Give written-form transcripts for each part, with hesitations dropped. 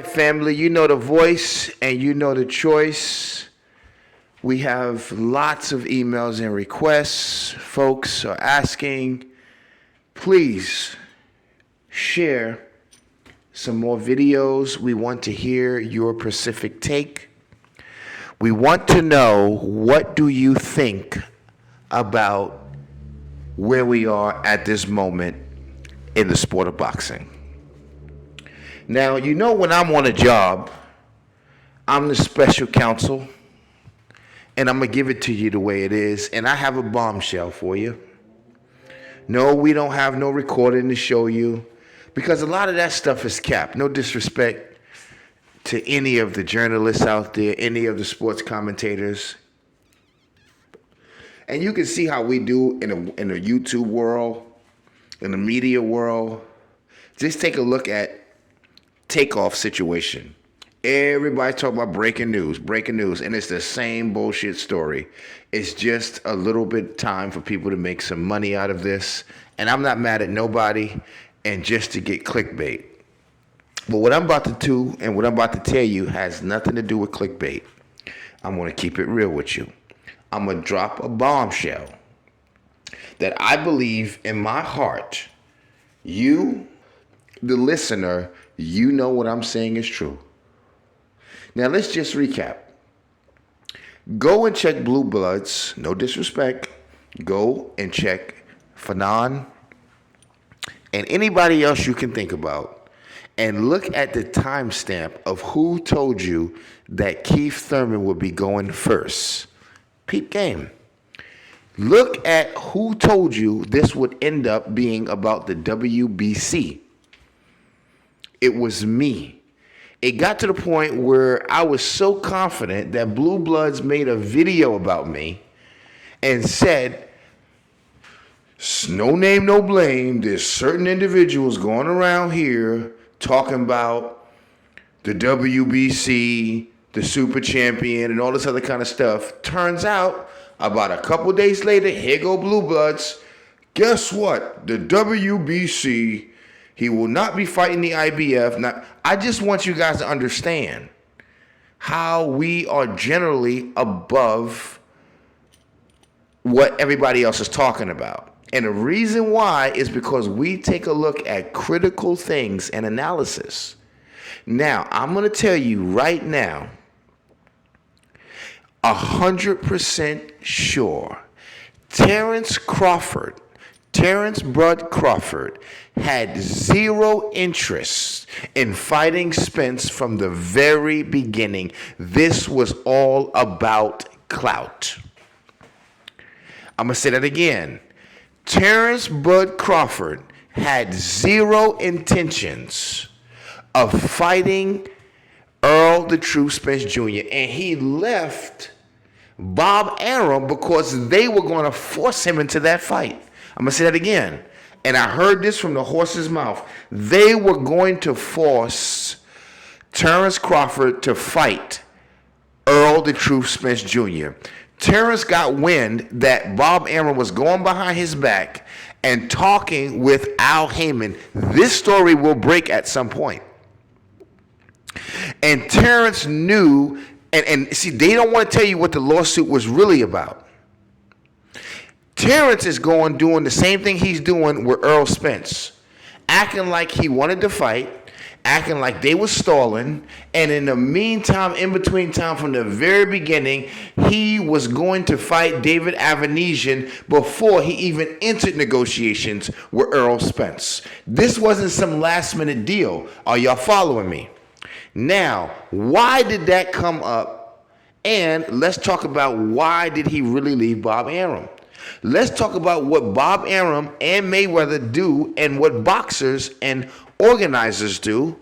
Family, you know the voice and you know the choice. We have lots of emails and requests. Folks are asking, please share some more videos. We want to hear your Pacific take. We want to know, what do you think about where we are at this moment in the sport of boxing? Now, you know, when I'm on a job, I'm the special counsel, and I'm going to give it to you the way it is, and I have a bombshell for you. No, we don't have no recording to show you, because a lot of that stuff is capped. No disrespect to any of the journalists out there, any of the sports commentators. And you can see how we do in the YouTube world, in the media world. Just take a look at Takeoff situation. Everybody talk about breaking news, and it's the same bullshit story. It's just a little bit time for people to make some money out of this, and I'm not mad at nobody, and just to get clickbait. But what I'm about to do and what I'm about to tell you has nothing to do with clickbait. I'm going to keep it real with you. I'm going to drop a bombshell that I believe in my heart, you, the listener, you know what I'm saying is true. Now, let's just recap. Go and check Blue Bloods. No disrespect. Go and check Fanon and anybody else you can think about, and look at the timestamp of who told you that Keith Thurman would be going first. Peep game. Look at who told you this would end up being about the WBC. It was me. It got to the point where I was so confident that Blue Bloods made a video about me and said, no name, no blame. There's certain individuals going around here talking about the WBC, the super champion, and all this other kind of stuff. Turns out, about a couple days later, here go Blue Bloods. Guess what? The WBC, he will not be fighting the IBF. Now, I just want you guys to understand how we are generally above what everybody else is talking about. And the reason why is because we take a look at critical things and analysis. Now, I'm going to tell you right now, 100% sure, Terence Crawford had zero interest in fighting Spence from the very beginning. This was all about clout. I'm going to say that again. Terence Bud Crawford had zero intentions of fighting Errol the True Spence Jr., and he left Bob Arum because they were going to force him into that fight. I'm going to say that again. And I heard this from the horse's mouth. They were going to force Terence Crawford to fight Errol the True Spence Jr. Terence got wind that Bob Arum was going behind his back and talking with Al Heyman. This story will break at some point. And Terence knew, and see, they don't want to tell you what the lawsuit was really about. Terence is doing the same thing he's doing with Errol Spence, acting like he wanted to fight, acting like they were stalling, and in the meantime, in between time, from the very beginning, he was going to fight David Avanesian before he even entered negotiations with Errol Spence. This wasn't some last-minute deal. Are y'all following me? Now, why did that come up? And let's talk about, why did he really leave Bob Arum? Let's talk about what Bob Arum and Mayweather do, and what boxers and organizers do,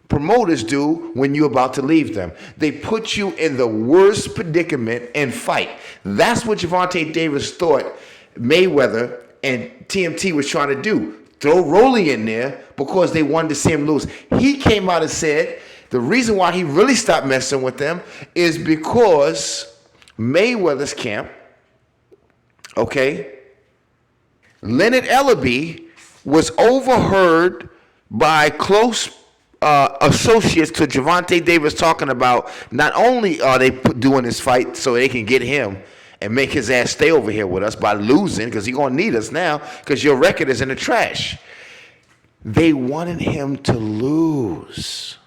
promoters do, when you're about to leave them. They put you in the worst predicament and fight. That's what Gervonta Davis thought Mayweather and TMT was trying to do. Throw Rolly in there because they wanted to see him lose. He came out and said the reason why he really stopped messing with them is because Mayweather's camp, okay, Leonard Ellaby was overheard by close associates to Gervonta Davis talking about not only are they doing this fight so they can get him and make his ass stay over here with us by losing, because he's going to need us now because your record is in the trash. They wanted him to lose.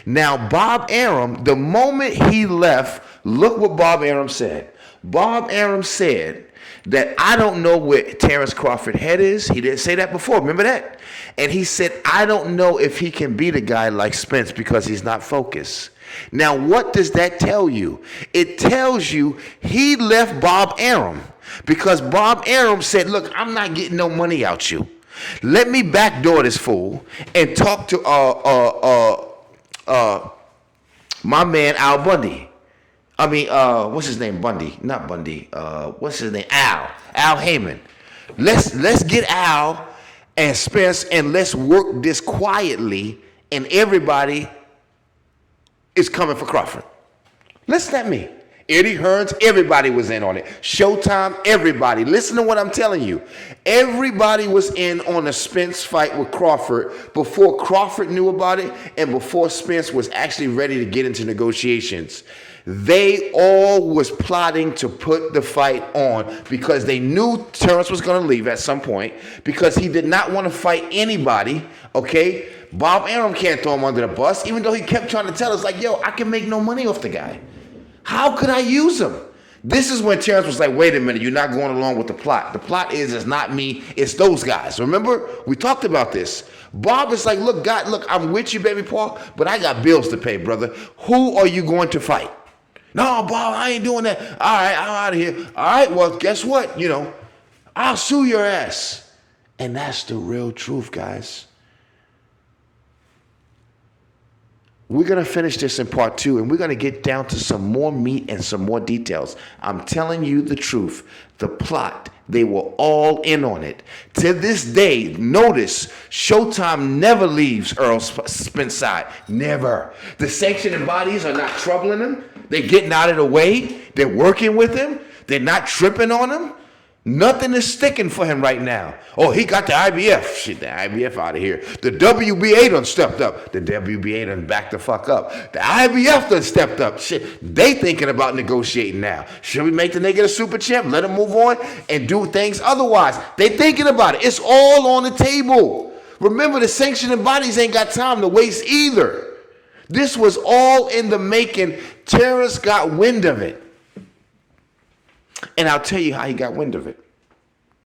Now, Bob Arum, the moment he left, look what Bob Arum said. Bob Arum said that I don't know where Terence Crawford's head is. He didn't say that before. Remember that? And he said, I don't know if he can beat a guy like Spence because he's not focused. Now, what does that tell you? It tells you he left Bob Arum because Bob Arum said, look, I'm not getting no money out you. Let me backdoor this fool and talk to my man Al Bundy. I mean, what's his name? Bundy, not Bundy. What's his name? Al Heyman. Let's get Al and Spence and let's work this quietly, and everybody is coming for Crawford. Listen at me. Eddie Hearns, everybody was in on it. Showtime, everybody. Listen to what I'm telling you. Everybody was in on a Spence fight with Crawford before Crawford knew about it and before Spence was actually ready to get into negotiations. They all was plotting to put the fight on because they knew Terence was going to leave at some point because he did not want to fight anybody, okay? Bob Arum can't throw him under the bus, even though he kept trying to tell us, like, yo, I can make no money off the guy. How could I use him? This is when Terence was like, wait a minute, you're not going along with the plot. The plot is it's not me, it's those guys. Remember? We talked about this. Bob is like, look, God, look, I'm with you, baby Paul, but I got bills to pay, brother. Who are you going to fight? No, Bob, I ain't doing that. All right, I'm out of here. All right, well, guess what? You know, I'll sue your ass. And that's the real truth, guys. We're going to finish this in part 2, and we're going to get down to some more meat and some more details. I'm telling you the truth. The plot, they were all in on it. To this day, notice, Showtime never leaves Errol Spence's side. Never. The sanctioning bodies are not troubling him. They're getting out of the way. They're working with him. They're not tripping on him. Nothing is sticking for him right now. Oh, he got the IBF. Shit, the IBF out of here. The WBA done stepped up. The WBA done backed the fuck up. The IBF done stepped up. Shit, they thinking about negotiating now. Should we make the nigga a super champ? Let him move on and do things otherwise. They thinking about it. It's all on the table. Remember, the sanctioning bodies ain't got time to waste either. This was all in the making. Terence got wind of it. And I'll tell you how he got wind of it.